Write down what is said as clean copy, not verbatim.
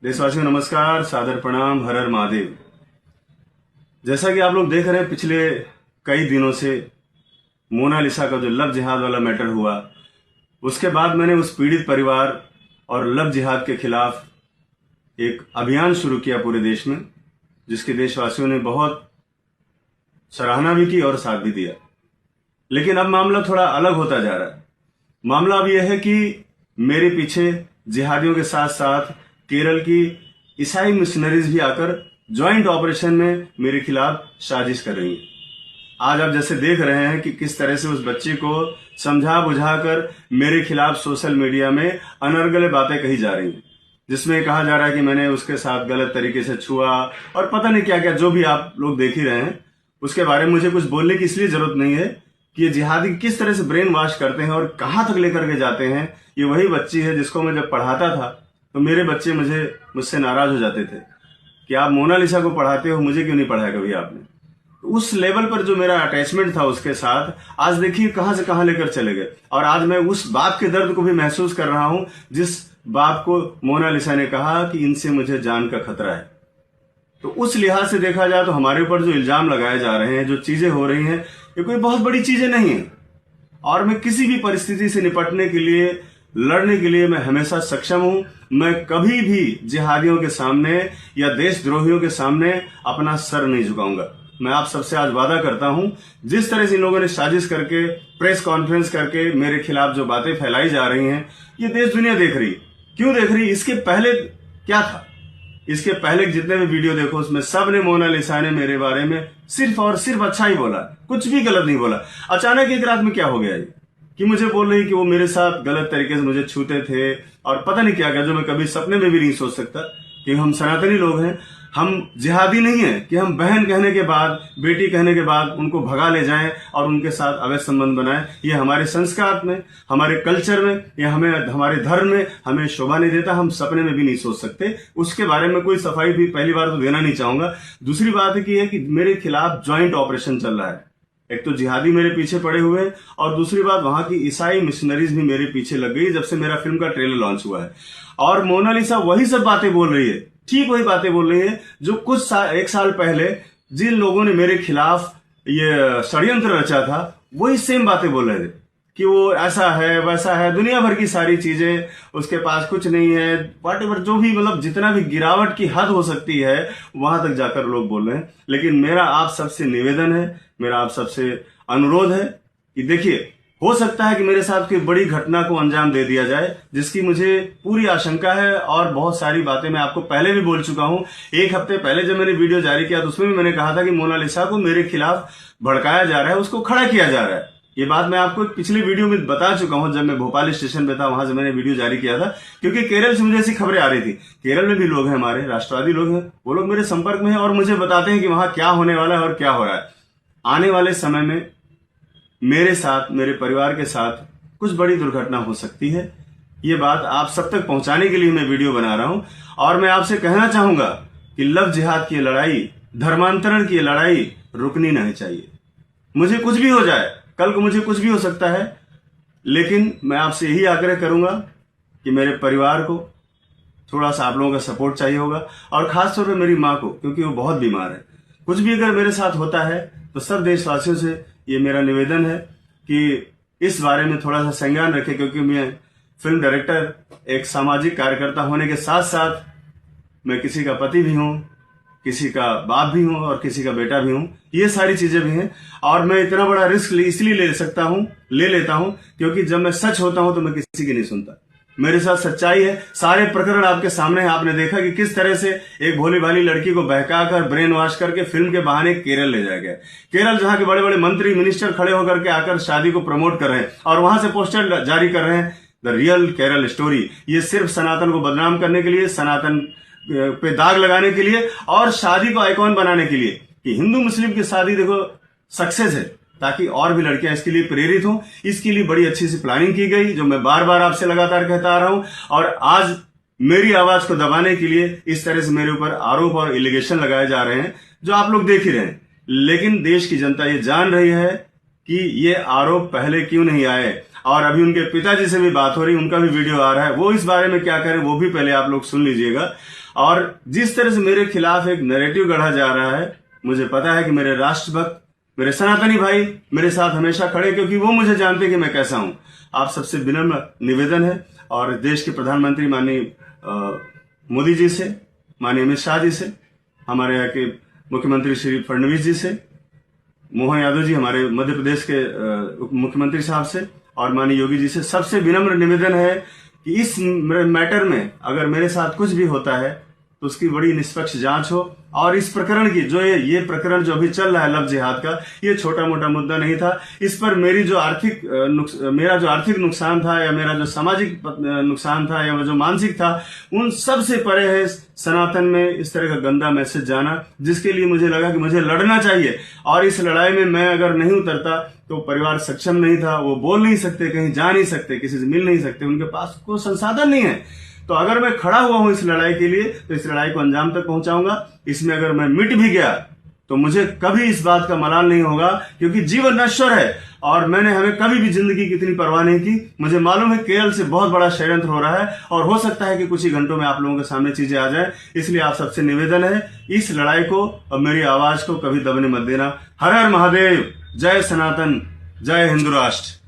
देशवासियों नमस्कार, सादर प्रणाम, हर हर महादेव। जैसा कि आप लोग देख रहे हैं, पिछले कई दिनों से मोनालिसा का जो लव जिहाद वाला मैटर हुआ, उसके बाद मैंने उस पीड़ित परिवार और लव जिहाद के खिलाफ एक अभियान शुरू किया पूरे देश में, जिसके देशवासियों ने बहुत सराहना भी की और साथ भी दिया। लेकिन अब मामला थोड़ा अलग होता जा रहा है। मामला अब यह है कि मेरे पीछे जिहादियों के साथ साथ केरल की ईसाई मिशनरीज भी आकर ज्वाइंट ऑपरेशन में मेरे खिलाफ साजिश कर रही हैं। आज आप जैसे देख रहे हैं कि किस तरह से उस बच्चे को समझा बुझाकर मेरे खिलाफ सोशल मीडिया में अनर्गले बातें कही जा रही हैं, जिसमें कहा जा रहा है कि मैंने उसके साथ गलत तरीके से छुआ और पता नहीं क्या क्या, जो भी आप लोग देख ही रहे हैं। उसके बारे में मुझे कुछ बोलने की इसलिए जरूरत नहीं है कि ये जिहादी किस तरह से ब्रेन वॉश करते हैं और कहां तक लेकर के जाते हैं। ये वही बच्ची है जिसको मैं जब पढ़ाता था तो मेरे बच्चे मुझसे नाराज हो जाते थे कि आप मोनालिसा को पढ़ाते हो, मुझे क्यों नहीं पढ़ाया कभी आपने। तो उस लेवल पर जो मेरा अटैचमेंट था उसके साथ, आज देखिए कहां से कहां लेकर चले गए। और आज मैं उस बाप के दर्द को भी महसूस कर रहा हूं जिस बाप को मोनालिसा ने कहा कि इनसे मुझे जान का खतरा है। तो उस लिहाज से देखा जाए तो हमारे ऊपर जो इल्जाम लगाए जा रहे हैं, जो चीजें हो रही हैं, ये कोई बहुत बड़ी चीजें नहीं है। और मैं किसी भी परिस्थिति से निपटने के लिए, लड़ने के लिए मैं हमेशा सक्षम हूं। मैं कभी भी जिहादियों के सामने या देशद्रोहियों के सामने अपना सर नहीं झुकाऊंगा। मैं आप सबसे आज वादा करता हूं, जिस तरह से इन लोगों ने साजिश करके प्रेस कॉन्फ्रेंस करके मेरे खिलाफ जो बातें फैलाई जा रही हैं, ये देश दुनिया देख रही। क्यों देख रही? इसके पहले क्या था? इसके पहले जितने भी वीडियो देखो, उसमें सब ने मोनालिसा ने मेरे बारे में सिर्फ और सिर्फ अच्छा ही बोला, कुछ भी गलत नहीं बोला। अचानक एक रात में क्या हो गया ये कि मुझे बोल रही कि वो मेरे साथ गलत तरीके से मुझे छूते थे और पता नहीं क्या क्या, जो मैं कभी सपने में भी नहीं सोच सकता कि हम सनातनी लोग हैं, हम जिहादी नहीं है कि हम बहन कहने के बाद, बेटी कहने के बाद उनको भगा ले जाएं और उनके साथ अवैध संबंध बनाएं। ये हमारे संस्कार में, हमारे कल्चर में, या हमारे धर्म में हमें शोभा नहीं देता। हम सपने में भी नहीं सोच सकते। उसके बारे में कोई सफाई भी पहली बार तो देना नहीं चाहूंगा। दूसरी बात है कि मेरे खिलाफ ज्वाइंट ऑपरेशन चल रहा है। एक तो जिहादी मेरे पीछे पड़े हुए हैं और दूसरी बात वहां की ईसाई मिशनरीज भी मेरे पीछे लग गई जब से मेरा फिल्म का ट्रेलर लॉन्च हुआ है। और मोनालिसा वही सब बातें बोल रही है, ठीक वही बातें बोल रही है जो एक साल पहले जिन लोगों ने मेरे खिलाफ ये षड्यंत्र रचा था, वही सेम बातें बोल रहे थे कि वो ऐसा है वैसा है, दुनिया भर की सारी चीजें, उसके पास कुछ नहीं है, व्हाटएवर, जो भी मतलब जितना भी गिरावट की हद हो सकती है वहां तक जाकर लोग बोल रहे हैं। लेकिन मेरा आप सबसे निवेदन है, मेरा आप सबसे अनुरोध है कि देखिए, हो सकता है कि मेरे साथ कोई बड़ी घटना को अंजाम दे दिया जाए, जिसकी मुझे पूरी आशंका है। और बहुत सारी बातें मैं आपको पहले भी बोल चुका हूं। एक हफ्ते पहले जब मैंने वीडियो जारी किया तो उसमें भी मैंने कहा था कि मोनालिसा को मेरे खिलाफ भड़काया जा रहा है, उसको खड़ा किया जा रहा है। ये बात मैं आपको पिछले वीडियो में बता चुका हूं, जब मैं भोपाल स्टेशन पे था, वहां से मैंने वीडियो जारी किया था। क्योंकि केरल से मुझे ऐसी खबरें आ रही थी। केरल में भी लोग हैं, हमारे राष्ट्रवादी लोग हैं, वो लोग मेरे संपर्क में हैं और मुझे बताते हैं कि वहां क्या होने वाला है और क्या हो रहा है। आने वाले समय में मेरे साथ, मेरे परिवार के साथ कुछ बड़ी दुर्घटना हो सकती है। ये बात आप सब तक पहुंचाने के लिए मैं वीडियो बना रहा हूं। और मैं आपसे कहना चाहूंगा कि लव जिहाद की लड़ाई, धर्मांतरण की लड़ाई रुकनी नहीं चाहिए। मुझे कुछ भी हो जाए, कल को मुझे कुछ भी हो सकता है, लेकिन मैं आपसे यही आग्रह करूंगा कि मेरे परिवार को थोड़ा सा आप लोगों का सपोर्ट चाहिए होगा। और खासतौर पर मेरी माँ को, क्योंकि वो बहुत बीमार है। कुछ भी अगर मेरे साथ होता है तो सब देशवासियों से ये मेरा निवेदन है कि इस बारे में थोड़ा सा संज्ञान रखें। क्योंकि मैं फिल्म डायरेक्टर, एक सामाजिक कार्यकर्ता होने के साथ साथ मैं किसी का पति भी हूं, किसी का बाप भी हूं और किसी का बेटा भी हूं। ये सारी चीजें भी हैं। और मैं इतना बड़ा रिस्क इसलिए ले लेता हूं क्योंकि जब मैं सच होता हूं तो मैं किसी की नहीं सुनता। मेरे साथ सच्चाई है। सारे प्रकरण आपके सामने है। आपने देखा कि किस तरह से एक भोली भाली लड़की को बहकाकर, ब्रेन वॉश करके फिल्म के बहाने केरल ले जाया गया। केरल जहां के बड़े बड़े मंत्री, मिनिस्टर खड़े होकर के आकर शादी को प्रमोट कर रहे हैं और वहां से पोस्टर जारी कर रहे हैं, द रियल केरल स्टोरी। ये सिर्फ सनातन को बदनाम करने के लिए, सनातन पे दाग लगाने के लिए और शादी को आइकॉन बनाने के लिए कि हिंदू मुस्लिम की शादी देखो सक्सेस है, ताकि और भी लड़कियां इसके लिए प्रेरित हों। इसके लिए बड़ी अच्छी सी प्लानिंग की गई, जो मैं बार बार आपसे लगातार कहता आ रहा हूं। और आज मेरी आवाज को दबाने के लिए इस तरह से मेरे ऊपर आरोप और एलिगेशन लगाए जा रहे हैं, जो आप लोग देख ही रहे हैं। लेकिन देश की जनता ये जान रही है कि ये आरोप पहले क्यों नहीं आए। और अभी उनके पिताजी से भी बात हो रही, उनका भी वीडियो आ रहा है, वो इस बारे में क्या करें वो भी पहले आप लोग सुन लीजिएगा। और जिस तरह से मेरे खिलाफ एक नैरेटिव गढ़ा जा रहा है, मुझे पता है कि मेरे राष्ट्रभक्त, मेरे सनातनी भाई मेरे साथ हमेशा खड़े, क्योंकि वो मुझे जानते कि मैं कैसा हूं। आप सबसे विनम्र निवेदन है, और देश के प्रधानमंत्री माननीय मोदी जी से, माननीय अमित शाह जी से, हमारे यहाँ के मुख्यमंत्री श्री फडणवीस जी से, मोहन यादव जी हमारे मध्य प्रदेश के मुख्यमंत्री साहब से, और माननीय योगी जी से सबसे विनम्र निवेदन है कि इस मैटर में अगर मेरे साथ कुछ भी होता है तो उसकी बड़ी निष्पक्ष जांच हो। और इस प्रकरण की जो ये प्रकरण जो अभी चल रहा है लव जिहाद का, ये छोटा मोटा मुद्दा नहीं था। इस पर मेरा जो आर्थिक नुकसान था, या मेरा जो सामाजिक नुकसान था, या जो मानसिक था, उन सब से परे है सनातन में इस तरह का गंदा मैसेज जाना, जिसके लिए मुझे लगा कि मुझे लड़ना चाहिए। और इस लड़ाई में मैं अगर नहीं उतरता तो परिवार सक्षम नहीं था, वो बोल नहीं सकते, कहीं जा नहीं सकते, किसी से मिल नहीं सकते, उनके पास कोई संसाधन नहीं है। तो अगर मैं खड़ा हुआ हूं इस लड़ाई के लिए, तो इस लड़ाई को अंजाम तक पहुंचाऊंगा। इसमें अगर मैं मिट भी गया तो मुझे कभी इस बात का मलाल नहीं होगा, क्योंकि जीवन नश्वर है और मैंने हमें कभी भी जिंदगी की इतनी परवाह नहीं की। मुझे मालूम है केरल से बहुत बड़ा षड्यंत्र हो रहा है, और हो सकता है कि कुछ ही घंटों में आप लोगों के सामने चीजें आ जाए। इसलिए आप सबसे निवेदन है, इस लड़ाई को और मेरी आवाज को कभी दबने मत देना। हर हर महादेव, जय सनातन, जय हिंदू राष्ट्र।